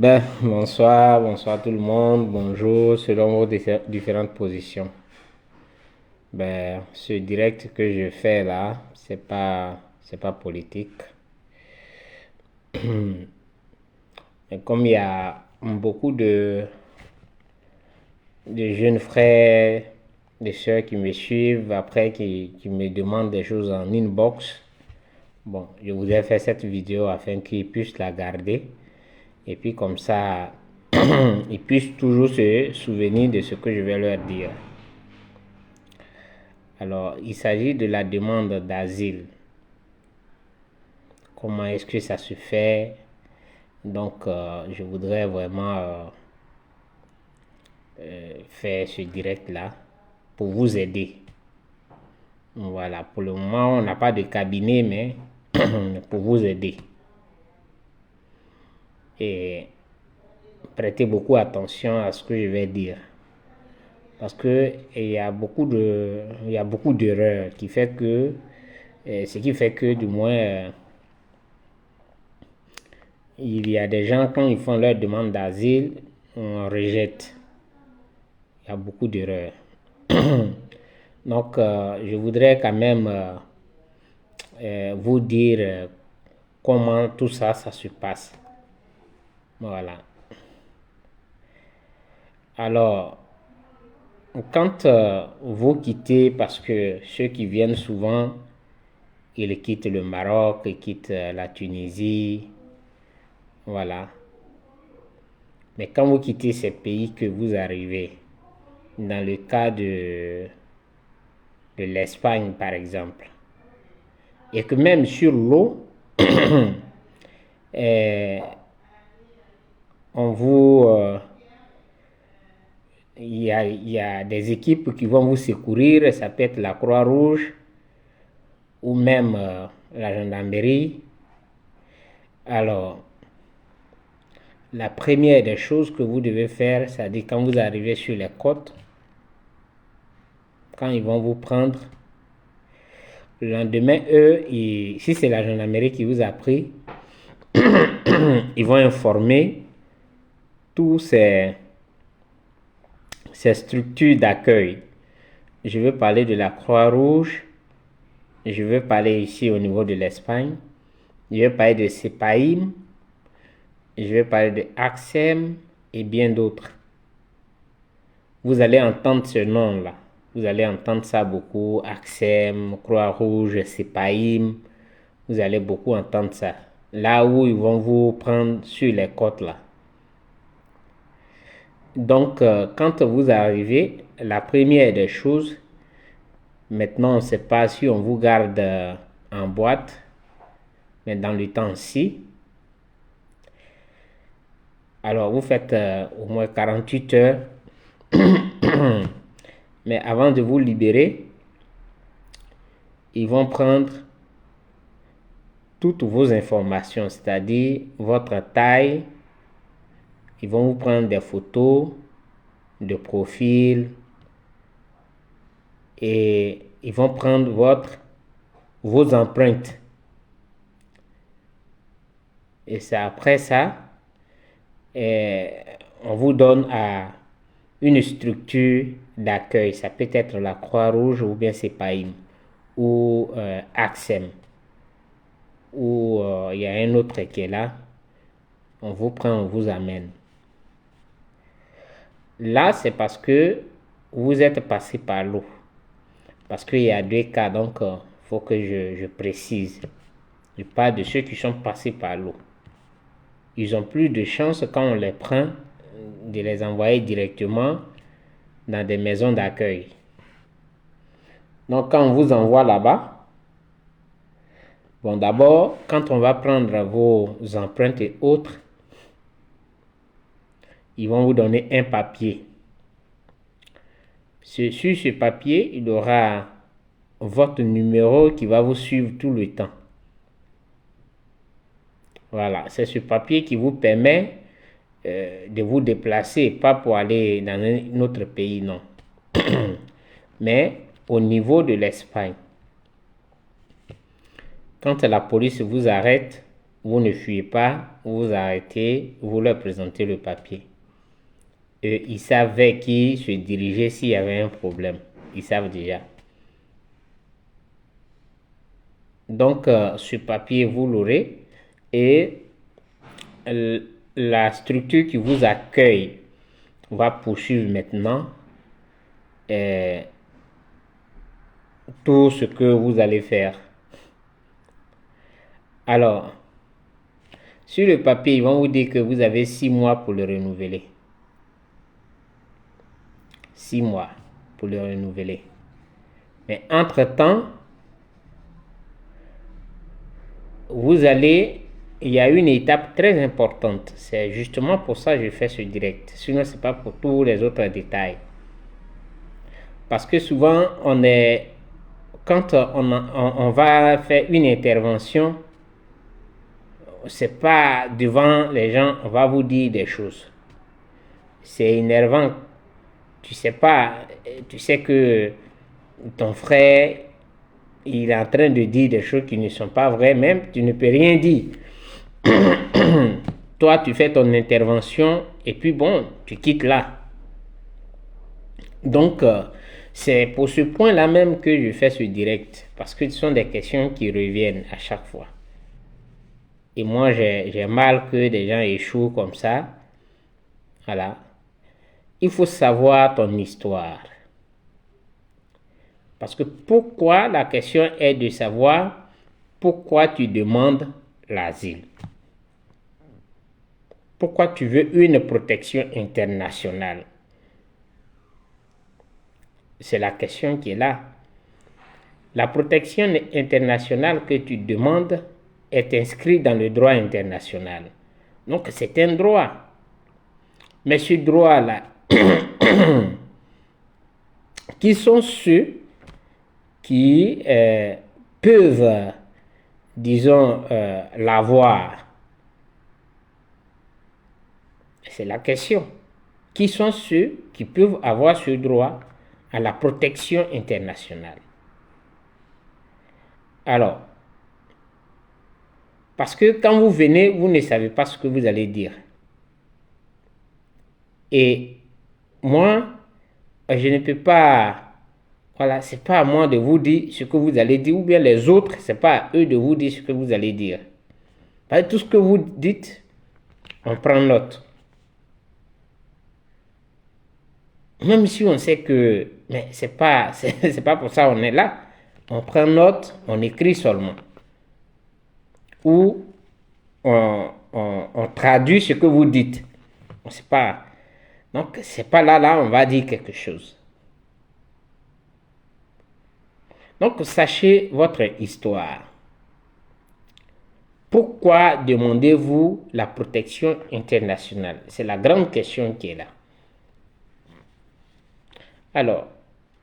Bonsoir tout le monde, bonjour, selon vos différentes positions. Ce direct que je fais là, c'est pas politique. Mais comme il y a beaucoup de jeunes frères, des sœurs qui me suivent, après qui me demandent des choses en inbox, bon, je voudrais faire cette vidéo afin qu'ils puissent la garder. Et puis comme ça, ils puissent toujours se souvenir de ce que je vais leur dire. Alors, il s'agit de la demande d'asile. Comment est-ce que ça se fait? Donc, je voudrais vraiment faire ce direct-là pour vous aider. Voilà, pour le moment, on n'a pas de cabinet, mais pour vous aider. Et prêtez beaucoup attention à ce que je vais dire. Parce que il y a beaucoup d'erreurs qui fait que, ce qui fait que du moins, il y a des gens, quand ils font leur demande d'asile, on rejette. Il y a beaucoup d'erreurs. Donc, je voudrais quand même vous dire comment tout ça, ça se passe. Voilà. Alors, quand vous quittez, parce que ceux qui viennent souvent, ils quittent le Maroc, ils quittent la Tunisie, voilà. Mais quand vous quittez ces pays que vous arrivez, dans le cas de l'Espagne par exemple, et que même sur l'eau, on vous, il y a des équipes qui vont vous secourir, ça peut être la Croix-Rouge ou même la gendarmerie. Alors, la première des choses que vous devez faire, c'est-à-dire quand vous arrivez sur les côtes, quand ils vont vous prendre, le lendemain, eux, si c'est la gendarmerie qui vous a pris, ils vont informer tous ces structures d'accueil. Je veux parler de la Croix-Rouge, je veux parler ici au niveau de l'Espagne, je vais parler de CEPAIM, je vais parler de AXEM et bien d'autres. Vous allez entendre ce nom-là. Vous allez entendre ça beaucoup. AXEM, Croix-Rouge, CEPAIM. Vous allez beaucoup entendre ça. Là où ils vont vous prendre sur les côtes là. Donc, quand vous arrivez, la première des choses, maintenant on ne sait pas si on vous garde en boîte, mais dans le temps-ci, alors vous faites au moins 48 heures. Mais avant de vous libérer, ils vont prendre toutes vos informations, c'est-à-dire votre taille. Ils vont vous prendre des photos de profil et ils vont prendre vos empreintes. Et c'est après ça, on vous donne à une structure d'accueil. Ça peut être la Croix-Rouge ou bien CEPAIM ou AXEM. Ou il y a un autre qui est là. On vous prend, on vous amène. Là, c'est parce que vous êtes passé par l'eau. Parce qu'il y a deux cas, donc il faut que je précise. Je parle de ceux qui sont passés par l'eau. Ils ont plus de chance quand on les prend de les envoyer directement dans des maisons d'accueil. Donc quand on vous envoie là-bas, bon d'abord, quand on va prendre vos empreintes et autres, ils vont vous donner un papier. Sur ce papier, il y aura votre numéro qui va vous suivre tout le temps. Voilà, c'est ce papier qui vous permet de vous déplacer, pas pour aller dans un autre pays, non. Mais au niveau de l'Espagne, quand la police vous arrête, vous ne fuyez pas, vous vous arrêtez, vous leur présentez le papier. Et ils savent vers qui se diriger s'il y avait un problème. Ils savent déjà. Donc, ce papier, vous l'aurez. Et la structure qui vous accueille va poursuivre maintenant tout ce que vous allez faire. Alors, sur le papier, ils vont vous dire que vous avez 6 mois pour le renouveler. 6 mois pour le renouveler. Mais entre-temps, il y a une étape très importante. C'est justement pour ça que je fais ce direct. Sinon, ce n'est pas pour tous les autres détails. Parce que souvent, quand on va faire une intervention, c'est pas devant les gens, on va vous dire des choses. C'est énervant. Tu sais que ton frère, il est en train de dire des choses qui ne sont pas vraies, même tu ne peux rien dire. Toi, tu fais ton intervention et puis bon, tu quittes là. Donc, c'est pour ce point-là même que je fais ce direct, parce que ce sont des questions qui reviennent à chaque fois. Et moi, j'ai mal que des gens échouent comme ça. Voilà. Il faut savoir ton histoire. Parce que pourquoi, la question est de savoir pourquoi tu demandes l'asile. Pourquoi tu veux une protection internationale. C'est la question qui est là. La protection internationale que tu demandes est inscrite dans le droit international. Donc c'est un droit. Mais ce droit-là, qui sont ceux qui peuvent, disons, l'avoir? C'est la question. Qui sont ceux qui peuvent avoir ce droit à la protection internationale? Alors, parce que quand vous venez, vous ne savez pas ce que vous allez dire. Et moi, je ne peux pas, voilà, c'est pas à moi de vous dire ce que vous allez dire, ou bien les autres, c'est pas à eux de vous dire ce que vous allez dire. Parce que tout ce que vous dites, on prend note. Même si on sait que, mais c'est pas pour ça qu'on est là. On prend note, on écrit seulement. Ou on traduit ce que vous dites. C'est pas, donc c'est pas là on va dire quelque chose. Donc sachez votre histoire. Pourquoi demandez-vous la protection internationale? C'est la grande question qui est là. Alors,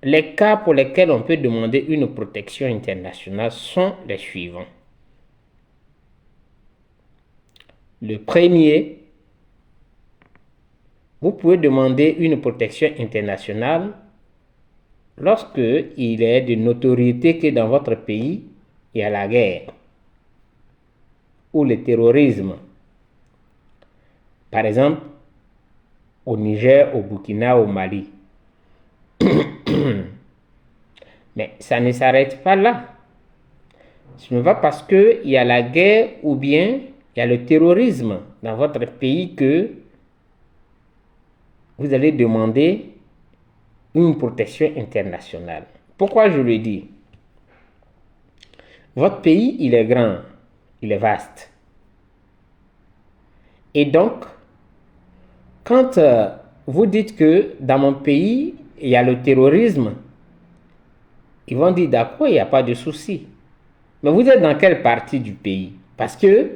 les cas pour lesquels on peut demander une protection internationale sont les suivants. Le premier, vous pouvez demander une protection internationale lorsque il est de notoriété que dans votre pays, il y a la guerre ou le terrorisme. Par exemple, au Niger, au Burkina, au Mali. Mais ça ne s'arrête pas là. Ce n'est pas parce qu'il y a la guerre ou bien il y a le terrorisme dans votre pays que vous allez demander une protection internationale. Pourquoi je le dis? Votre pays, il est grand, il est vaste. Et donc, quand vous dites que dans mon pays, il y a le terrorisme, ils vont dire d'accord, il n'y a pas de souci. Mais vous êtes dans quelle partie du pays? Parce que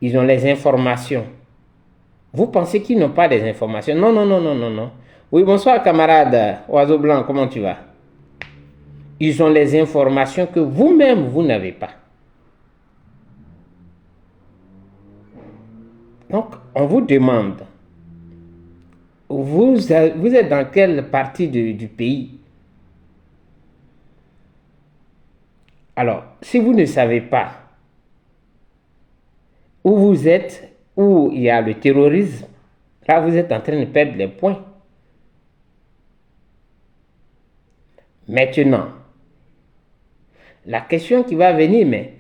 ils ont les informations. Vous pensez qu'ils n'ont pas des informations? Non, non, non, non, non, non. Oui, bonsoir camarade Oiseau Blanc, comment tu vas? Ils ont les informations que vous-même, vous n'avez pas. Donc, on vous demande, vous êtes dans quelle partie du pays? Alors, si vous ne savez pas, où vous êtes, où il y a le terrorisme, là vous êtes en train de perdre les points. Maintenant, la question qui va venir, mais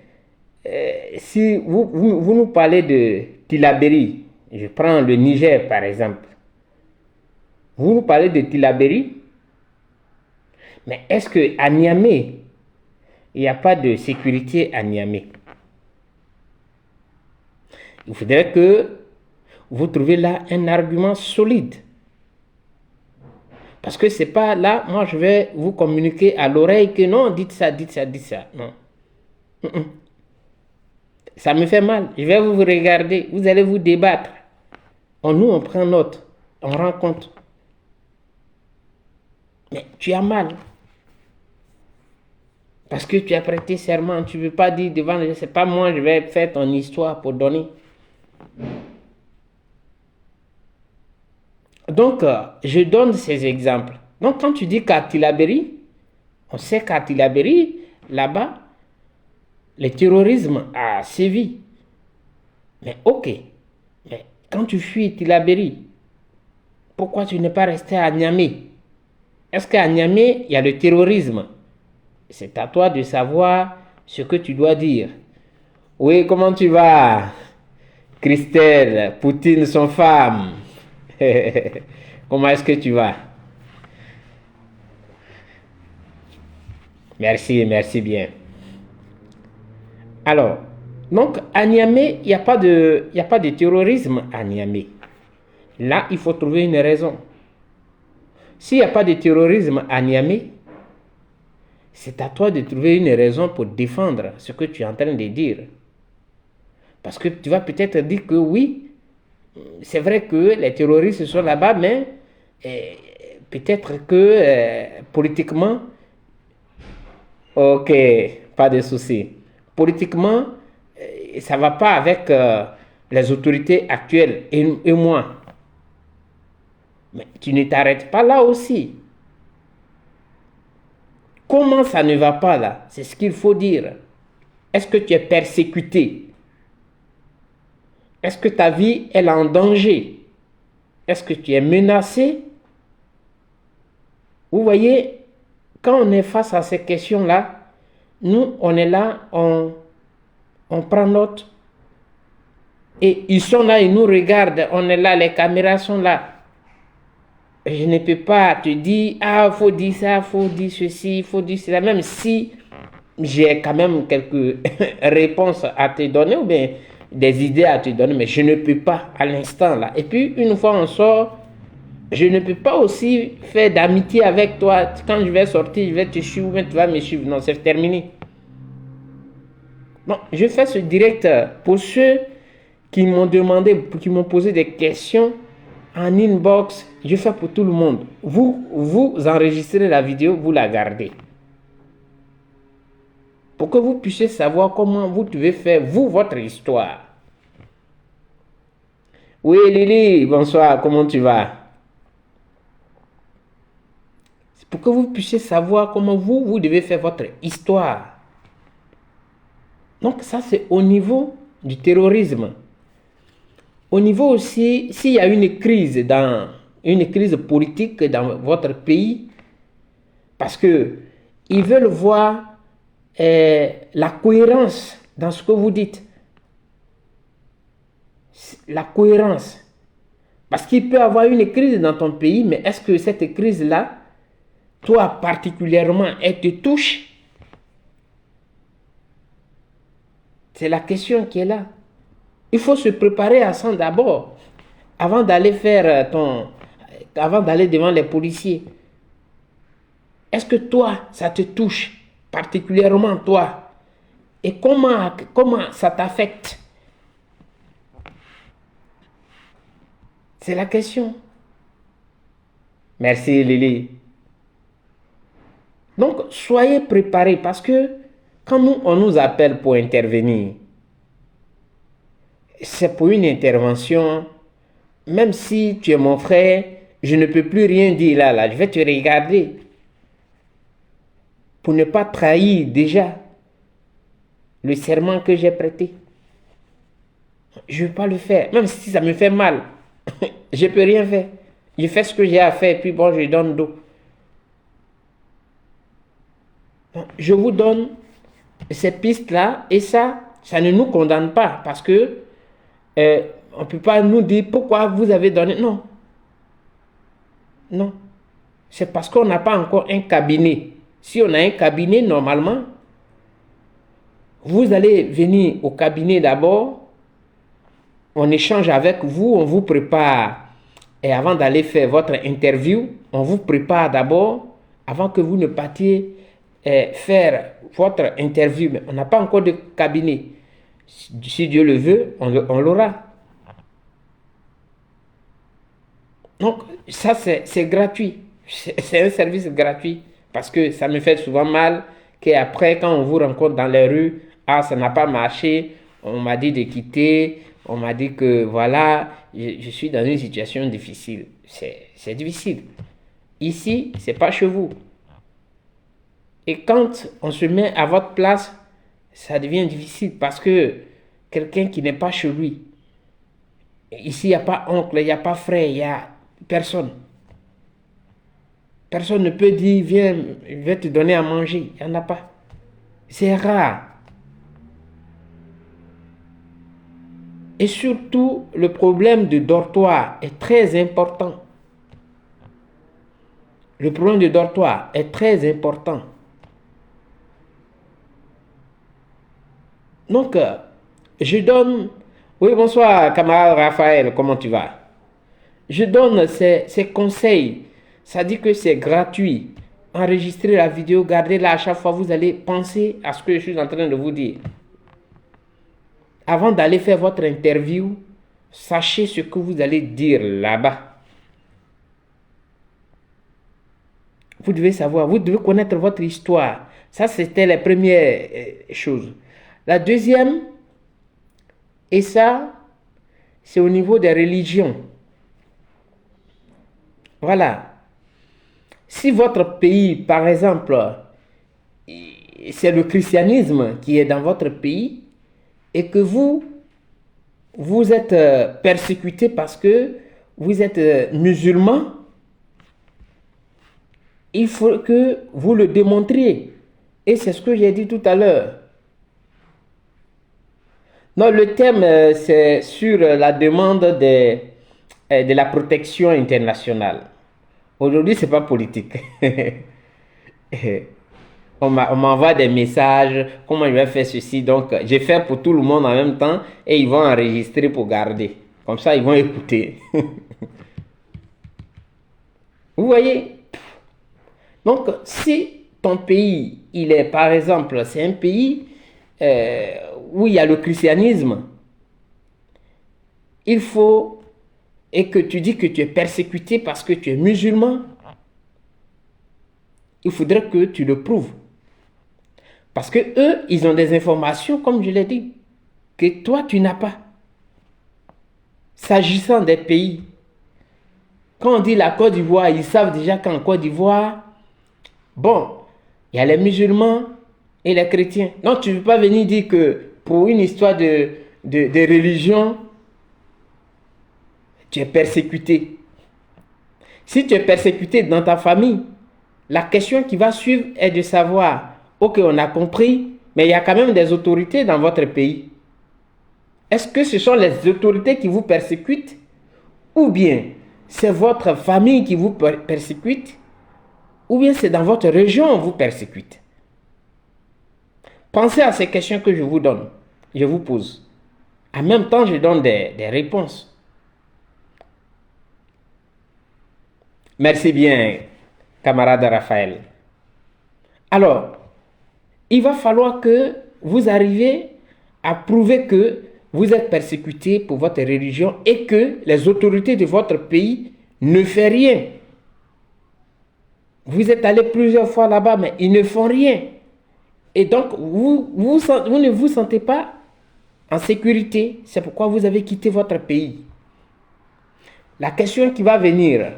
si vous nous parlez de Tillabéri, je prends le Niger par exemple, vous nous parlez de Tillabéri, mais est-ce qu'à Niamey, il n'y a pas de sécurité à Niamey? Il faudrait que vous trouviez là un argument solide. Parce que c'est pas là, moi je vais vous communiquer à l'oreille que non, dites ça, dites ça, dites ça. Non. Ça me fait mal. Je vais vous regarder, vous allez vous débattre. Nous, on prend note, on rend compte. Mais tu as mal. Parce que tu as prêté serment, tu ne veux pas dire devant les gens, c'est pas moi, je vais faire ton histoire pour donner. Donc, je donne ces exemples. Donc, quand tu dis qu'à Tillabéri, on sait qu'à Tillabéri, là-bas, le terrorisme a sévi. Mais ok, mais quand tu fuis Tillabéri, pourquoi tu n'es pas resté à Niamey? Est-ce qu'à Niamey, il y a le terrorisme? C'est à toi de savoir ce que tu dois dire. Oui, comment tu vas, Christelle, Poutine, son femme? Comment est-ce que tu vas? Merci, merci bien. Alors, donc à Niamey, il n'y a pas de terrorisme à Niamey. Là, il faut trouver une raison. S'il n'y a pas de terrorisme à Niamey, c'est à toi de trouver une raison pour défendre ce que tu es en train de dire. Parce que tu vas peut-être dire que oui, c'est vrai que les terroristes sont là-bas, mais peut-être que politiquement, ok, pas de souci. Politiquement, ça ne va pas avec les autorités actuelles et moi. Mais tu ne t'arrêtes pas là aussi. Comment ça ne va pas là? C'est ce qu'il faut dire. Est-ce que tu es persécuté? Est-ce que ta vie est en danger? Est-ce que tu es menacé? Vous voyez, quand on est face à ces questions-là, nous, on est là, on prend note. Et ils sont là, ils nous regardent, on est là, les caméras sont là. Je ne peux pas te dire, ah, faut dire ça, faut dire ceci, faut dire cela, même si j'ai quand même quelques réponses à te donner ou bien des idées à te donner, mais je ne peux pas à l'instant là. Et puis, une fois on sort, je ne peux pas aussi faire d'amitié avec toi. Quand je vais sortir, je vais te suivre ou bien tu vas me suivre. Non, c'est terminé. Bon, je fais ce direct pour ceux qui m'ont demandé, qui m'ont posé des questions en inbox. Je fais pour tout le monde. Vous enregistrez la vidéo, vous la gardez. Pour que vous puissiez savoir comment vous devez faire, vous, votre histoire. Oui, Lily, bonsoir, comment tu vas? C'est pour que vous puissiez savoir comment vous devez faire votre histoire. Donc ça, c'est au niveau du terrorisme. Au niveau aussi, s'il y a une crise politique dans votre pays, parce que ils veulent voir la cohérence dans ce que vous dites. La cohérence. Parce qu'il peut y avoir une crise dans ton pays, mais est-ce que cette crise-là, toi particulièrement, elle te touche? C'est la question qui est là. Il faut se préparer à ça d'abord, avant d'aller avant d'aller devant les policiers. Est-ce que toi, ça te touche, particulièrement toi? Et comment ça t'affecte? C'est la question. Merci Lily. Donc, soyez préparés parce que quand on nous appelle pour intervenir, c'est pour une intervention, même si tu es mon frère, je ne peux plus rien dire là, je vais te regarder pour ne pas trahir déjà le serment que j'ai prêté. Je ne veux pas le faire. Même si ça me fait mal, je ne peux rien faire. Je fais ce que j'ai à faire, puis bon, je donne d'eau. Je vous donne ces pistes-là, et ça ne nous condamne pas, parce que on ne peut pas nous dire pourquoi vous avez donné. Non. Non. C'est parce qu'on n'a pas encore un cabinet. Si on a un cabinet, normalement, vous allez venir au cabinet d'abord, on échange avec vous, on vous prépare. Et avant d'aller faire votre interview, on vous prépare d'abord, avant que vous ne partiez faire votre interview. Mais on n'a pas encore de cabinet. Si Dieu le veut, on l'aura. Donc, ça, c'est gratuit. C'est un service gratuit. Parce que ça me fait souvent mal qu'après, quand on vous rencontre dans les rues, ah, ça n'a pas marché, on m'a dit de quitter, on m'a dit que voilà, je suis dans une situation difficile. C'est difficile. Ici, c'est pas chez vous. Et quand on se met à votre place, ça devient difficile parce que quelqu'un qui n'est pas chez lui, ici, il n'y a pas oncle, il n'y a pas frère, il n'y a personne. Personne ne peut dire, viens, je vais te donner à manger. Il n'y en a pas. C'est rare. Et surtout, le problème de dortoir est très important. Le problème de dortoir est très important. Donc, je donne... Oui, bonsoir, camarade Raphaël, comment tu vas? Je donne ces conseils. Ça dit que c'est gratuit. Enregistrez la vidéo, gardez-la à chaque fois. Vous allez penser à ce que je suis en train de vous dire. Avant d'aller faire votre interview, sachez ce que vous allez dire là-bas. Vous devez savoir, vous devez connaître votre histoire. Ça, c'était la première chose. La deuxième, et ça, c'est au niveau des religions. Voilà. Si votre pays, par exemple, c'est le christianisme qui est dans votre pays et que vous êtes persécuté parce que vous êtes musulman, il faut que vous le démontriez. Et c'est ce que j'ai dit tout à l'heure. Non, le thème, c'est sur la demande de la protection internationale. Aujourd'hui, ce n'est pas politique. On m'envoie des messages, comment je vais faire ceci. Donc, je fais pour tout le monde en même temps et ils vont enregistrer pour garder. Comme ça, ils vont écouter. Vous voyez? Donc, si ton pays, il est, par exemple, c'est un pays où il y a le christianisme, il faut, et que tu dis que tu es persécuté parce que tu es musulman, il faudrait que tu le prouves. Parce que eux, ils ont des informations, comme je l'ai dit, que toi, tu n'as pas. S'agissant des pays, quand on dit la Côte d'Ivoire, ils savent déjà qu'en Côte d'Ivoire, bon, il y a les musulmans et les chrétiens. Donc, tu ne peux pas venir dire que pour une histoire de religion, tu es persécuté. Si tu es persécuté dans ta famille, la question qui va suivre est de savoir, ok, on a compris, mais il y a quand même des autorités dans votre pays. Est-ce que ce sont les autorités qui vous persécutent ou bien c'est votre famille qui vous persécute ou bien c'est dans votre région qu'on vous persécute? Pensez à ces questions que je vous donne, je vous pose. En même temps, je donne des réponses. Merci bien, camarade Raphaël. Alors, il va falloir que vous arriviez à prouver que vous êtes persécuté pour votre religion et que les autorités de votre pays ne font rien. Vous êtes allé plusieurs fois là-bas, mais ils ne font rien. Et donc, vous ne vous sentez pas en sécurité. C'est pourquoi vous avez quitté votre pays. La question qui va venir,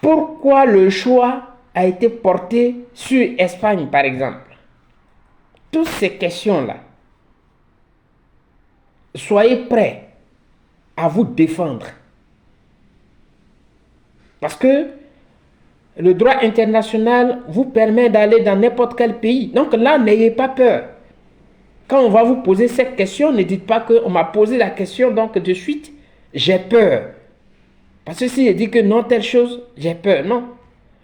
pourquoi le choix a été porté sur Espagne, par exemple? Toutes ces questions-là. soyez prêts à vous défendre. Parce que le droit international vous permet d'aller dans n'importe quel pays. Donc là, n'ayez pas peur. Quand on va vous poser cette question, ne dites pas qu'on m'a posé la question, donc de suite, j'ai peur. Parce que si je dis que non, telle chose, j'ai peur. Non.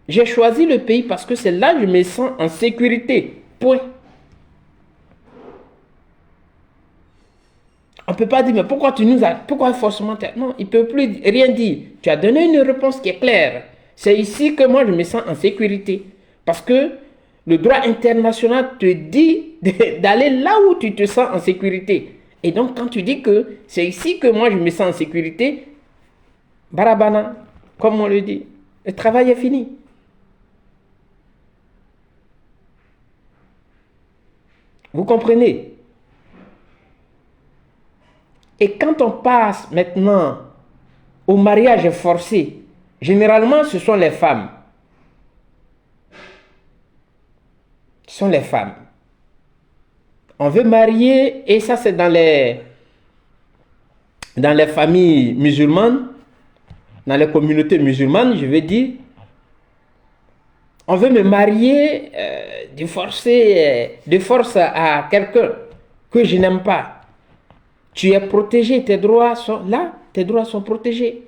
J'ai choisi le pays parce que c'est là que je me sens en sécurité. Point. On ne peut pas dire, mais pourquoi tu nous as... Pourquoi forcément... Non, il ne peut plus rien dire. Tu as donné une réponse qui est claire. C'est ici que moi, je me sens en sécurité. Parce que le droit international te dit d'aller là où tu te sens en sécurité. Et donc, quand tu dis que c'est ici que moi, je me sens en sécurité, barabana, comme on le dit, le travail est fini. Vous comprenez? Et quand on passe maintenant au mariage forcé, généralement, ce sont les femmes. Ce sont les femmes. On veut marier, et ça c'est dans les familles musulmanes, dans les communautés musulmanes, je veux dire, on veut me marier de force à quelqu'un que je n'aime pas. Tu es protégé, tes droits sont là, tes droits sont protégés.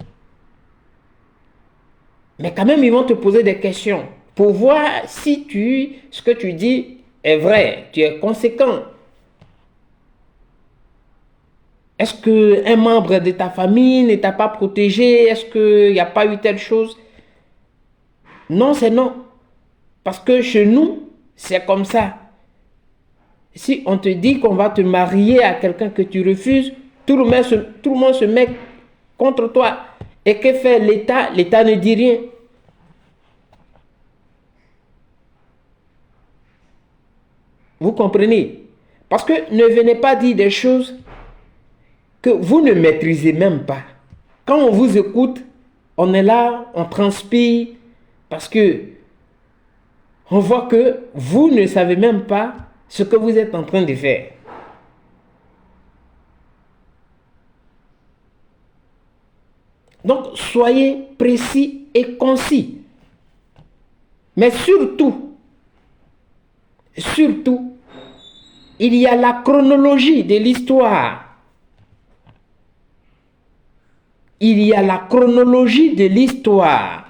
Mais quand même, ils vont te poser des questions pour voir si ce que tu dis est vrai, tu es conséquent. Est-ce qu'un membre de ta famille ne t'a pas protégé? Est-ce qu'il n'y a pas eu telle chose? Non, c'est non. Parce que chez nous, c'est comme ça. Si on te dit qu'on va te marier à quelqu'un que tu refuses, tout le monde se met contre toi. Et que fait l'État? L'État ne dit rien. Vous comprenez? Parce que ne venez pas dire des choses que vous ne maîtrisez même pas. Quand on vous écoute, on est là, on transpire, parce que on voit que vous ne savez même pas ce que vous êtes en train de faire. Donc, soyez précis et concis. Mais surtout, il y a la chronologie de l'histoire. Il y a la chronologie de l'histoire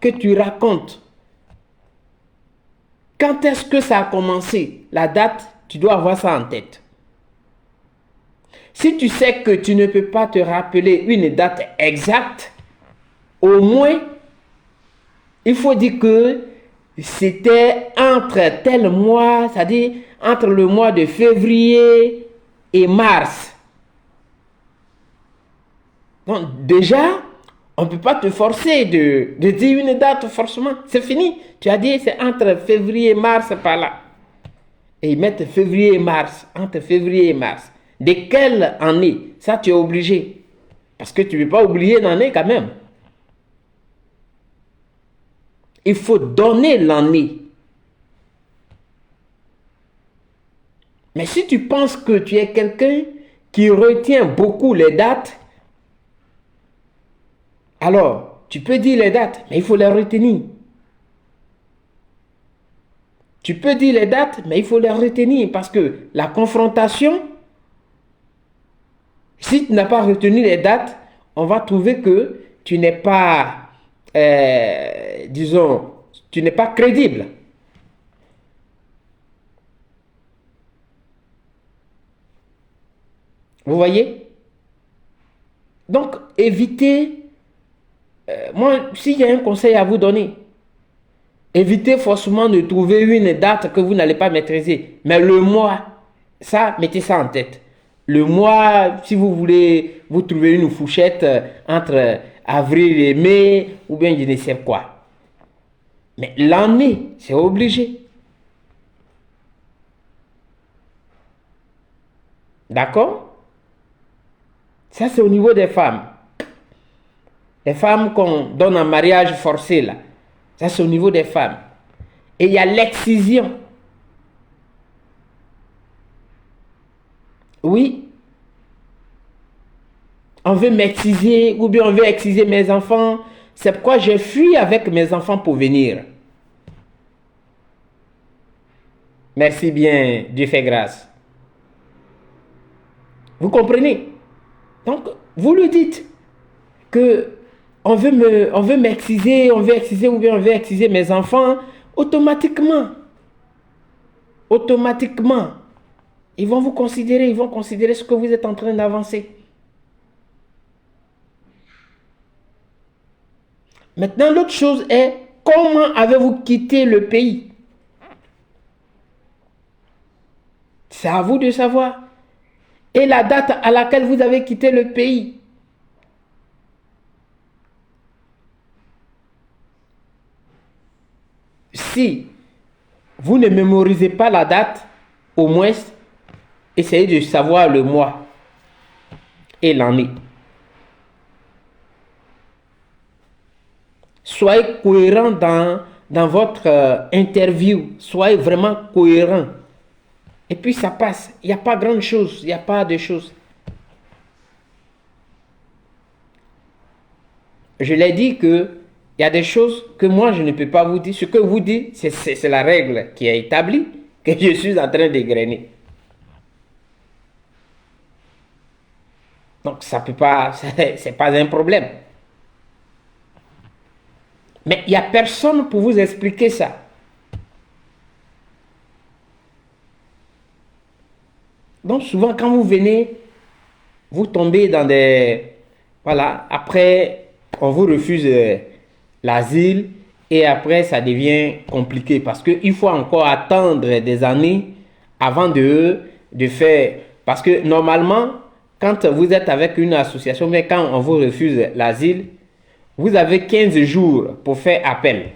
que tu racontes. Quand est-ce que ça a commencé? La date, tu dois avoir ça en tête. Si tu sais que tu ne peux pas te rappeler une date exacte, au moins, il faut dire que c'était entre tel mois, c'est-à-dire entre le mois de février et mars. Donc déjà, on ne peut pas te forcer de dire une date forcément. C'est fini. Tu as dit c'est entre février et mars par là. Et ils mettent février et mars, entre février et mars. De quelle année? Ça, tu es obligé. Parce que tu ne peux pas oublier l'année quand même. Il faut donner l'année. Mais si tu penses que tu es quelqu'un qui retient beaucoup les dates, alors tu peux dire les dates, mais il faut les retenir. Tu peux dire les dates, mais il faut les retenir parce que la confrontation, si tu n'as pas retenu les dates, on va trouver que tu n'es pas, disons, tu n'es pas crédible. Vous voyez? Donc, évitez, moi, s'il y a un conseil à vous donner, évitez forcément de trouver une date que vous n'allez pas maîtriser. Mais le mois, ça, mettez ça en tête. Le mois, si vous voulez, vous trouvez une fourchette entre avril et mai, ou bien je ne sais quoi. Mais l'année, c'est obligé. D'accord? Ça, c'est au niveau des femmes. Les femmes qu'on donne en mariage forcé, là. Ça, c'est au niveau des femmes. Et il y a l'excision. Oui. on veut m'exciser ou bien on veut exciser mes enfants. C'est pourquoi j'ai fui avec mes enfants pour venir. Merci bien, Dieu fait grâce. Vous comprenez? Donc, vous lui dites que on veut m'exciser, on veut exciser ou bien on veut exciser mes enfants, automatiquement, ils vont vous considérer, ils vont considérer ce que vous êtes en train d'avancer. Maintenant, l'autre chose est, comment avez-vous quitté le pays? C'est à vous de savoir. Et la date à laquelle vous avez quitté le pays. Si vous ne mémorisez pas la date, au moins, essayez de savoir le mois et l'année. Soyez cohérent dans votre interview. Soyez vraiment cohérent. Et puis ça passe. Il n'y a pas grande chose. Il n'y a pas de choses. Je l'ai dit que il y a des choses que moi je ne peux pas vous dire. Ce que vous dites, c'est la règle qui est établie que je suis en train d'égrener. Donc ça peut pas, c'est pas un problème. Mais il n'y a personne pour vous expliquer ça. Donc souvent quand vous venez, vous tombez dans des... Voilà, après on vous refuse l'asile et après ça devient compliqué parce qu'il faut encore attendre des années avant de faire... Parce que normalement, quand vous êtes avec une association, mais quand on vous refuse l'asile, vous avez 15 jours pour faire appel.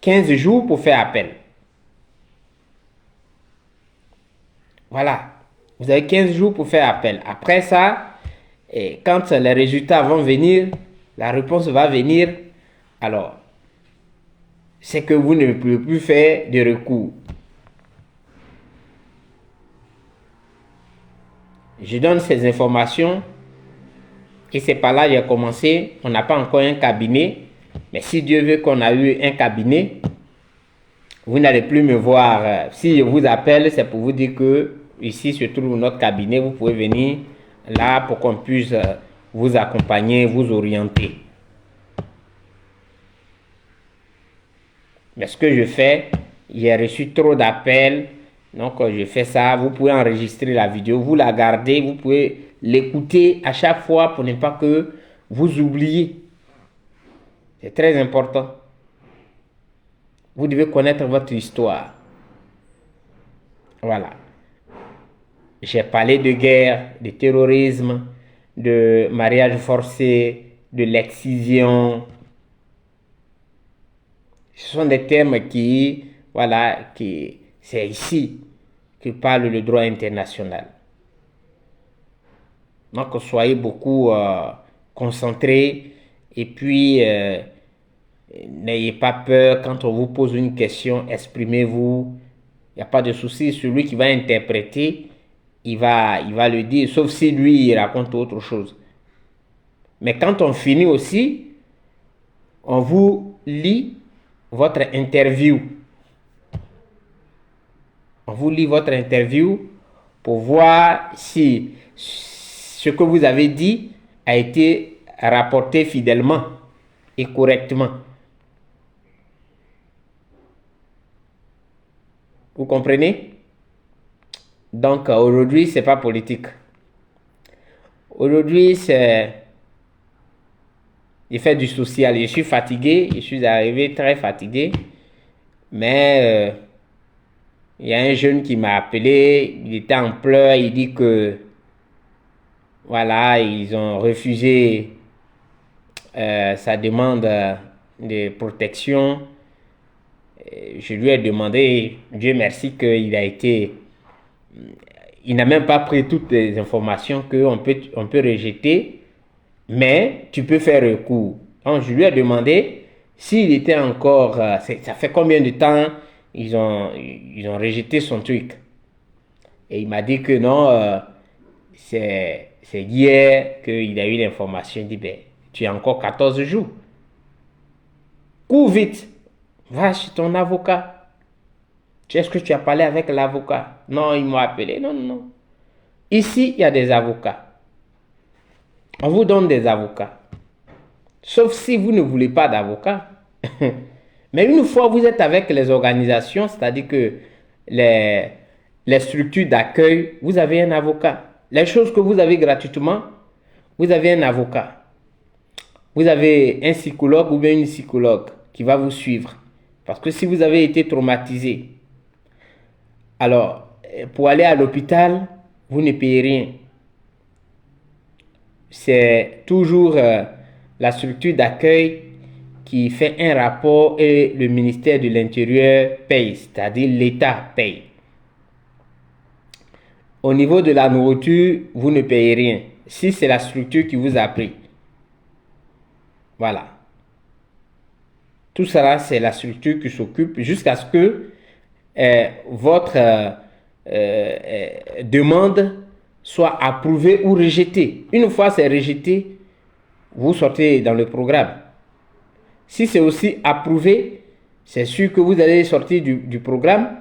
15 jours pour faire appel. Voilà. Vous avez 15 jours pour faire appel. Après ça, et quand les résultats vont venir, la réponse va venir, alors, c'est que vous ne pouvez plus faire de recours. Je donne ces informations et c'est par là que j'ai commencé. On n'a pas encore un cabinet, mais si Dieu veut qu'on a eu un cabinet, vous n'allez plus me voir. Si je vous appelle, c'est pour vous dire que ici se trouve notre cabinet. Vous pouvez venir là pour qu'on puisse vous accompagner, vous orienter. Mais ce que je fais, j'ai reçu trop d'appels. Donc, je fais ça. Vous pouvez enregistrer la vidéo, vous la gardez, vous pouvez l'écouter à chaque fois pour ne pas que vous oubliez. C'est très important. Vous devez connaître votre histoire. Voilà. J'ai parlé de guerre, de terrorisme, de mariage forcé, de l'excision. Ce sont des termes qui, voilà, c'est ici que parle le droit international. Donc, soyez beaucoup concentrés et puis n'ayez pas peur quand on vous pose une question, exprimez-vous. Il n'y a pas de souci, celui qui va interpréter, il va le dire, sauf si lui, il raconte autre chose. Mais quand on finit aussi, on vous lit votre interview. On vous lit votre interview pour voir si ce que vous avez dit a été rapporté fidèlement et correctement. Vous comprenez? Donc aujourd'hui, c'est pas politique. Aujourd'hui, c'est... Je fais du social. Je suis fatigué. Je suis arrivé très fatigué. Mais il y a un jeune qui m'a appelé. Il était en pleurs. Il dit que voilà, ils ont refusé sa demande de protection. Je lui ai demandé, Dieu merci, qu'il n'a même pas pris toutes les informations qu'on peut rejeter. Mais tu peux faire recours. Donc, je lui ai demandé s'il était encore... ça fait combien de temps ils ont rejeté son truc. Et il m'a dit que non, c'est hier qu'il a eu l'information. Il dit, ben, tu as encore 14 jours. Cours vite. Va chez ton avocat. Est-ce que tu as parlé avec l'avocat? Non, ils m'ont appelé. Non, non, non. Ici, il y a des avocats. On vous donne des avocats. Sauf si vous ne voulez pas d'avocat. Mais une fois vous êtes avec les organisations, c'est-à-dire que les structures d'accueil, vous avez un avocat. Les choses que vous avez gratuitement, vous avez un avocat. Vous avez un psychologue ou bien une psychologue qui va vous suivre. Parce que si vous avez été traumatisé, alors pour aller à l'hôpital, vous ne payez rien. C'est toujours la structure d'accueil qui fait un rapport et le ministère de l'Intérieur paye, c'est-à-dire l'État paye. Au niveau de la nourriture, vous ne payez rien, si c'est la structure qui vous a pris. Voilà. Tout cela, c'est la structure qui s'occupe jusqu'à ce que votre demande soit approuvée ou rejetée. Une fois c'est rejeté, vous sortez dans le programme. Si c'est aussi approuvé, c'est sûr que vous allez sortir du programme.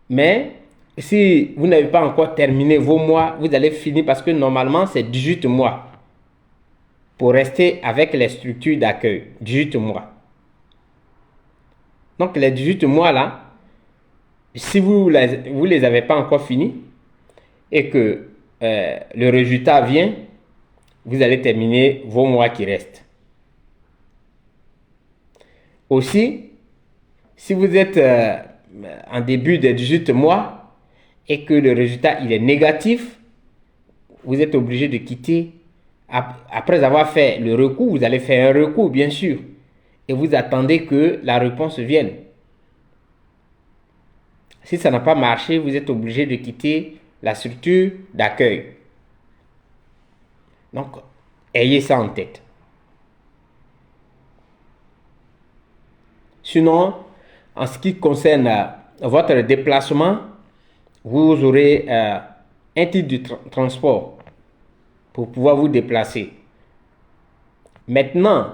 Mais si vous n'avez pas encore terminé vos mois, vous allez finir parce que normalement c'est 18 mois pour rester avec les structures d'accueil. 18 mois. Donc les 18 mois là, si vous les avez pas encore finis et que le résultat vient, vous allez terminer vos mois qui restent. Aussi, si vous êtes en début des 18 mois et que le résultat il est négatif, vous êtes obligé de quitter. Après avoir fait le recours, vous allez faire un recours bien sûr et vous attendez que la réponse vienne. Si ça n'a pas marché, vous êtes obligé de quitter la structure d'accueil. Donc, ayez ça en tête. Sinon, en ce qui concerne votre déplacement, vous aurez un titre de transport pour pouvoir vous déplacer. Maintenant,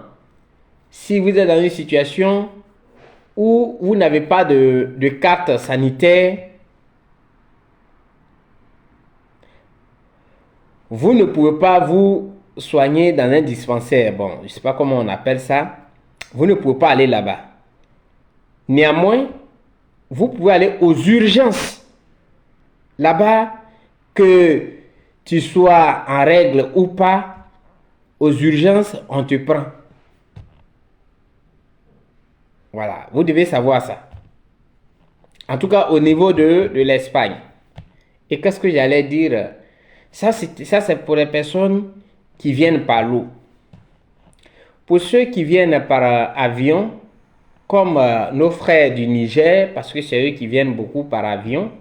si vous êtes dans une situation où vous n'avez pas de carte sanitaire, vous ne pouvez pas vous soigner dans un dispensaire. Bon, je ne sais pas comment on appelle ça. Vous ne pouvez pas aller là-bas. Néanmoins, vous pouvez aller aux urgences. Là-bas, que tu sois en règle ou pas, aux urgences, on te prend. Voilà, vous devez savoir ça. En tout cas, au niveau de l'Espagne. Et qu'est-ce que j'allais dire? Ça, c'est pour les personnes qui viennent par l'eau. Pour ceux qui viennent par avion, comme nos frères du Niger, parce que c'est eux qui viennent beaucoup par avion,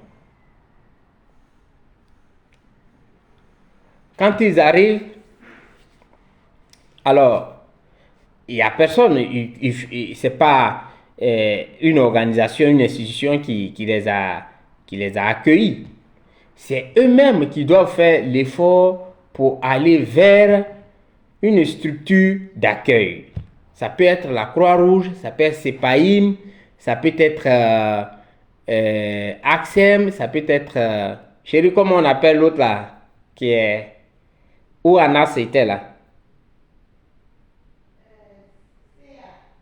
quand ils arrivent, alors, il n'y a personne, ce n'est pas une organisation, une institution qui les a accueillis. C'est eux-mêmes qui doivent faire l'effort pour aller vers une structure d'accueil. Ça peut être la Croix-Rouge, ça peut être CEPAIM, ça peut être AXEM, ça peut être... chérie, comment on appelle l'autre là? Qui est... Où Anas était là?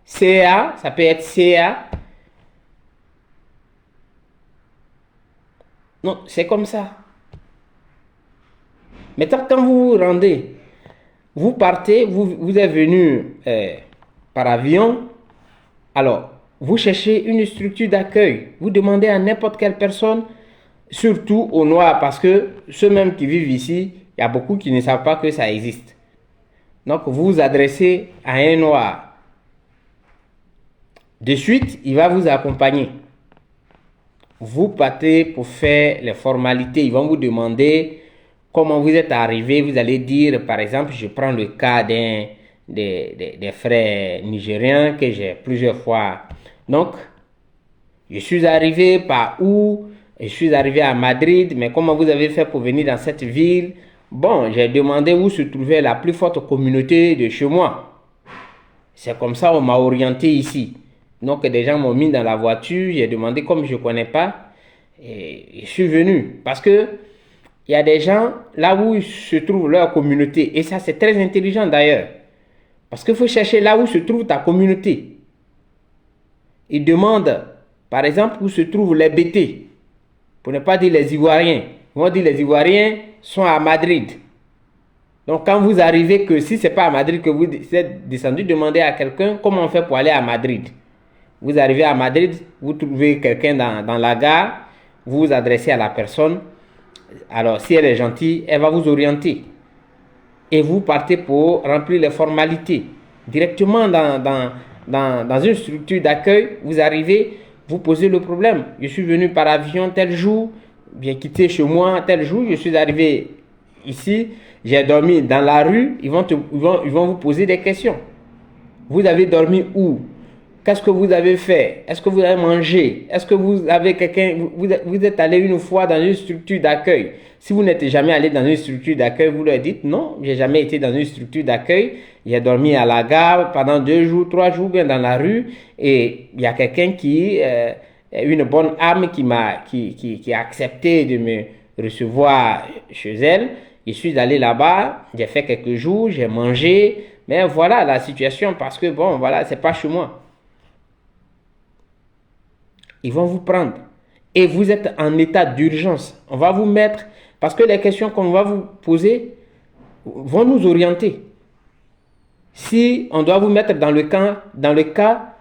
CA, ça peut être CA. Non, c'est comme ça. Maintenant, quand vous vous rendez, vous partez, vous êtes venu par avion, alors vous cherchez une structure d'accueil. Vous demandez à n'importe quelle personne, surtout aux Noirs, parce que ceux mêmes qui vivent ici, il y a beaucoup qui ne savent pas que ça existe. Donc, vous vous adressez à un Noir. De suite, il va vous accompagner. Vous partez pour faire les formalités. Ils vont vous demander comment vous êtes arrivé. Vous allez dire, par exemple, je prends le cas des frères nigériens que j'ai plusieurs fois. Donc, je suis arrivé par où? Je suis arrivé à Madrid, mais comment vous avez fait pour venir dans cette ville? Bon, j'ai demandé où se trouvait la plus forte communauté de chez moi. C'est comme ça on m'a orienté ici. Donc des gens m'ont mis dans la voiture, j'ai demandé comme je ne connais pas, et je suis venu. Parce que il y a des gens là où se trouve leur communauté. Et ça c'est très intelligent d'ailleurs. Parce qu'il faut chercher là où se trouve ta communauté. Ils demandent, par exemple, où se trouvent les BT. Pour ne pas dire les Ivoiriens. Ils vont dire les Ivoiriens sont à Madrid. Donc quand vous arrivez, que si ce n'est pas à Madrid que vous êtes descendu, demandez à quelqu'un comment on fait pour aller à Madrid. Vous arrivez à Madrid, vous trouvez quelqu'un dans la gare, vous vous adressez à la personne. Alors si elle est gentille, elle va vous orienter. Et vous partez pour remplir les formalités. Directement dans une structure d'accueil, vous arrivez, vous posez le problème. Je suis venu par avion tel jour, bien quitté chez moi tel jour, je suis arrivé ici, j'ai dormi dans la rue, ils vont vous poser des questions. Vous avez dormi où? Qu'est-ce que vous avez fait? Est-ce que vous avez mangé? Est-ce que vous avez quelqu'un, vous êtes allé une fois dans une structure d'accueil? Si vous n'êtes jamais allé dans une structure d'accueil, vous leur dites non, j'ai jamais été dans une structure d'accueil. J'ai dormi à la gare pendant 2 jours, 3 jours, bien dans la rue. Et il y a quelqu'un qui, une bonne âme qui a accepté de me recevoir chez elle. Je suis allé là-bas, j'ai fait quelques jours, j'ai mangé. Mais voilà la situation parce que bon, voilà, c'est pas chez moi. Ils vont vous prendre. Et vous êtes en état d'urgence. On va vous mettre, parce que les questions qu'on va vous poser vont nous orienter. Si on doit vous mettre dans le cas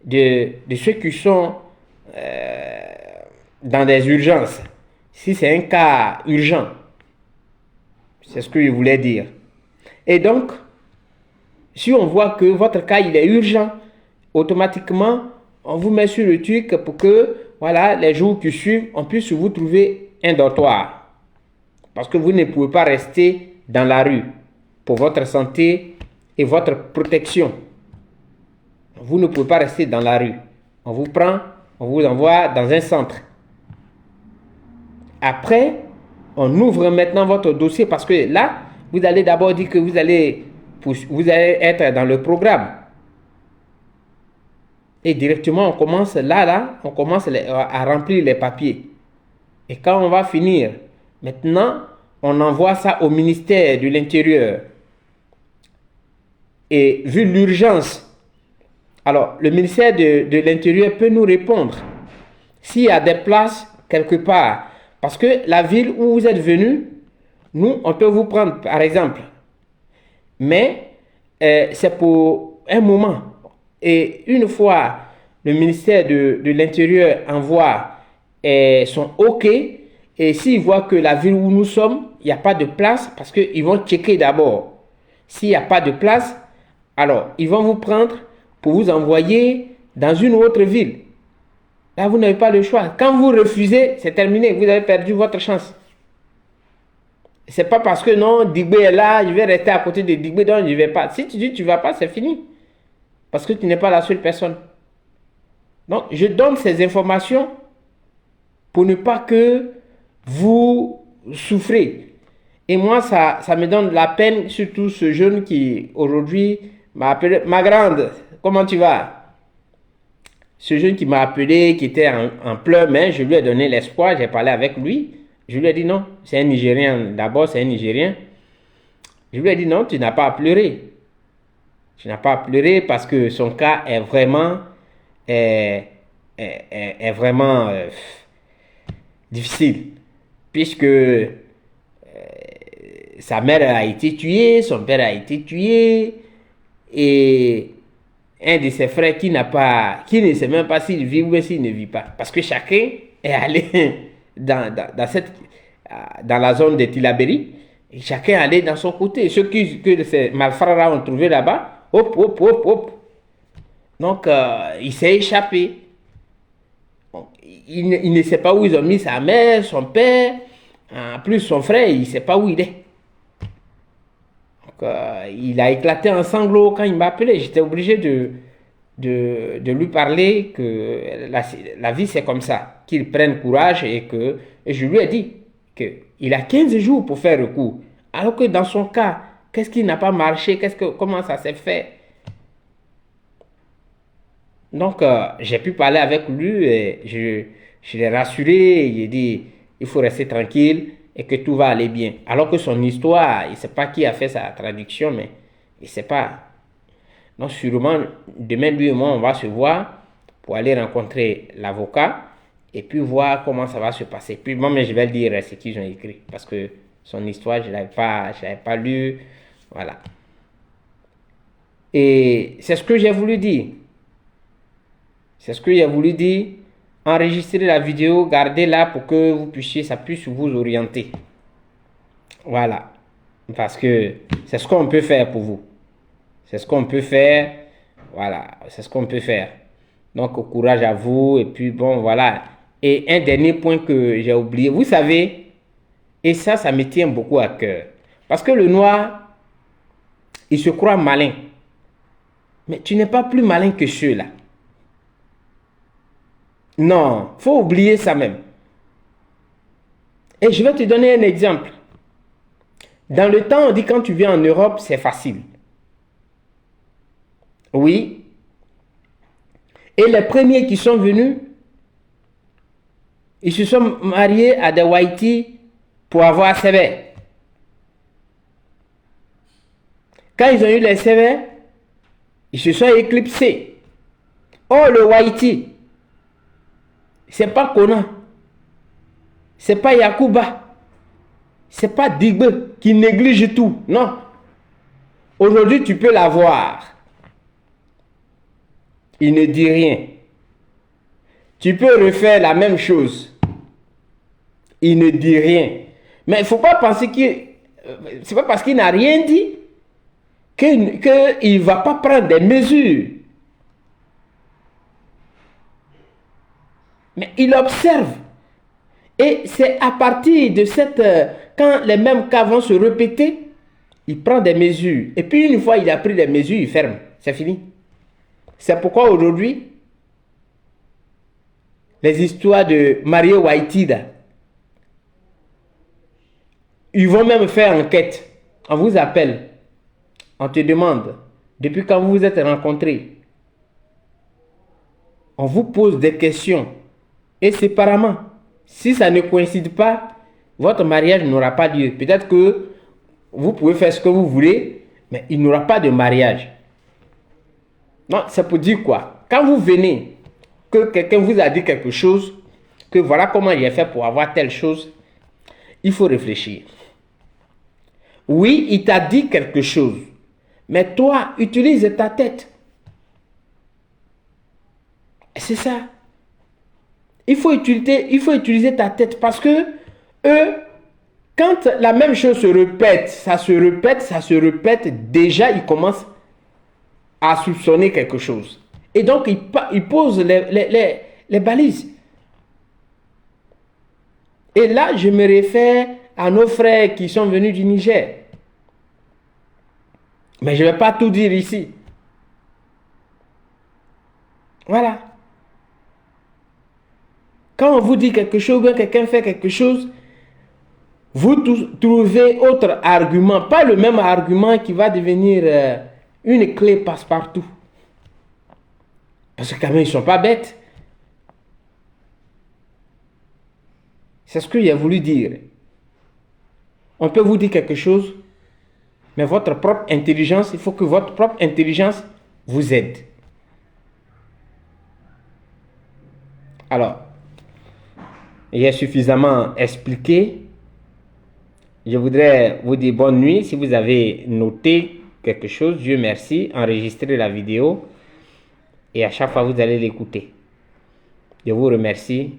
de ceux qui sont dans des urgences, si c'est un cas urgent, c'est ce que je voulais dire. Et donc, si on voit que votre cas il est urgent, automatiquement, on vous met sur le truc pour que, voilà, les jours qui suivent, on puisse vous trouver un dortoir. Parce que vous ne pouvez pas rester dans la rue pour votre santé et votre protection. Vous ne pouvez pas rester dans la rue. On vous prend, on vous envoie dans un centre. Après, on ouvre maintenant votre dossier parce que là, vous allez d'abord dire que vous allez être dans le programme. Et directement, on commence on commence à remplir les papiers. Et quand on va finir, maintenant, on envoie ça au ministère de l'Intérieur. Et vu l'urgence, alors le ministère de l'Intérieur peut nous répondre s'il y a des places quelque part. Parce que la ville où vous êtes venu, nous, on peut vous prendre, par exemple. Mais c'est pour un moment. Et une fois le ministère de l'Intérieur envoie son OK, et s'ils voient que la ville où nous sommes, il n'y a pas de place, parce qu'ils vont checker d'abord. S'il n'y a pas de place, alors ils vont vous prendre pour vous envoyer dans une autre ville. Là, vous n'avez pas le choix. Quand vous refusez, c'est terminé, vous avez perdu votre chance. C'est pas parce que non, Digbé est là, je vais rester à côté de Digbé, donc je ne vais pas. Si tu dis que tu ne vas pas, c'est fini. Parce que tu n'es pas la seule personne. Donc, je donne ces informations pour ne pas que vous souffrez. Et moi, ça me donne de la peine, surtout ce jeune qui, aujourd'hui, m'a appelé. Ma grande, comment tu vas? Ce jeune qui m'a appelé, qui était en pleurs, mais je lui ai donné l'espoir, j'ai parlé avec lui. Je lui ai dit non, c'est un Nigérien. D'abord, c'est un Nigérien. Je lui ai dit non, tu n'as pas à pleurer. Tu n'as pas à pleurer parce que son cas est vraiment, difficile. Puisque sa mère a été tuée, son père a été tué, et un de ses frères qui ne sait même pas s'il vit ou s'il ne vit pas. Parce que chacun est allé dans la zone de Tilaberi, et chacun est allé dans son côté. Ceux que ces malfrats ont trouvé là-bas, hop, hop, hop, hop. Donc, il s'est échappé. Bon, il ne sait pas où ils ont mis sa mère, son père. En plus, son frère, il ne sait pas où il est. Donc, il a éclaté en sanglots quand il m'a appelé. J'étais obligé de lui parler que la vie, c'est comme ça. Qu'il prenne courage et je lui ai dit qu'il a 15 jours pour faire recours. Alors que dans son cas, qu'est-ce qui n'a pas marché? Comment ça s'est fait? Donc, j'ai pu parler avec lui et je l'ai rassuré. Il a dit, il faut rester tranquille et que tout va aller bien. Alors que son histoire, il ne sait pas qui a fait sa traduction, mais il ne sait pas. Donc, sûrement, demain, lui et moi, on va se voir pour aller rencontrer l'avocat et puis voir comment ça va se passer. Puis moi, mais je vais le dire ce qu'ils ont écrit parce que son histoire, je ne l'avais pas lu. Voilà. Et c'est ce que j'ai voulu dire. C'est ce que j'ai voulu dire. Enregistrer la vidéo, gardez-la pour que vous puissiez, ça puisse vous orienter. Voilà. Parce que c'est ce qu'on peut faire pour vous. C'est ce qu'on peut faire. Voilà. C'est ce qu'on peut faire. Donc, courage à vous. Et puis, bon, voilà. Et un dernier point que j'ai oublié. Vous savez, et ça me tient beaucoup à cœur. Parce que le noir, il se croit malin. Mais tu n'es pas plus malin que ceux-là. Non, faut oublier ça même. Et je vais te donner un exemple. Dans le temps, on dit quand tu viens en Europe, c'est facile. Oui. Et les premiers qui sont venus, ils se sont mariés à des Whiteys pour avoir CV. Quand ils ont eu les CV, ils se sont éclipsés. Oh, le Whitey, c'est pas Conan, c'est pas Yakuba, c'est pas Digbe qui néglige tout. Non. Aujourd'hui, tu peux l'avoir. Il ne dit rien. Tu peux refaire la même chose. Il ne dit rien. Mais il ne faut pas penser que c'est pas parce qu'il n'a rien dit qu'il ne va pas prendre des mesures. Mais il observe. Et c'est à partir de cette... quand les mêmes cas vont se répéter, il prend des mesures. Et puis une fois il a pris des mesures, il ferme. C'est fini. C'est pourquoi aujourd'hui, les histoires de Mario Whitey, ils vont même faire enquête. On vous appelle. On te demande, depuis quand vous vous êtes rencontrés. On vous pose des questions. Et séparément. Si ça ne coïncide pas, votre mariage n'aura pas lieu. Peut-être que vous pouvez faire ce que vous voulez, mais il n'y aura pas de mariage. Non, c'est pour dire quoi? Quand vous venez, que quelqu'un vous a dit quelque chose, que voilà comment j'ai fait pour avoir telle chose, il faut réfléchir. Oui, il t'a dit quelque chose, mais toi, utilise ta tête. C'est ça. Il faut utiliser ta tête parce que eux, quand la même chose se répète, ça se répète, déjà ils commencent à soupçonner quelque chose. Et donc ils posent les balises. Et là, je me réfère à nos frères qui sont venus du Niger. Mais je ne vais pas tout dire ici. Voilà. Quand on vous dit quelque chose, ou quelqu'un fait quelque chose, vous trouvez autre argument, pas le même argument qui va devenir une clé passe-partout. Parce que quand même, ils ne sont pas bêtes. C'est ce qu'il a voulu dire. On peut vous dire quelque chose, mais votre propre intelligence, il faut que votre propre intelligence vous aide. Alors, j'ai suffisamment expliqué. Je voudrais vous dire bonne nuit. Si vous avez noté quelque chose, Dieu merci, enregistrez la vidéo et à chaque fois vous allez l'écouter. Je vous remercie.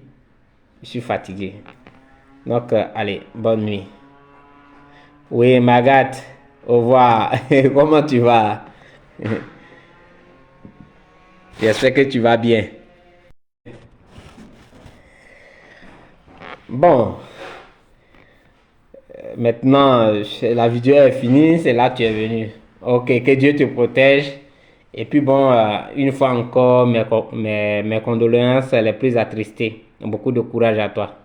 Je suis fatigué. Donc, allez, bonne nuit. Oui, Magat, au revoir. Comment tu vas? J'espère que tu vas bien. Bon, maintenant, la vidéo est finie, c'est là que tu es venu. Ok, que Dieu te protège. Et puis bon, une fois encore, mes condoléances les plus attristées. Beaucoup de courage à toi.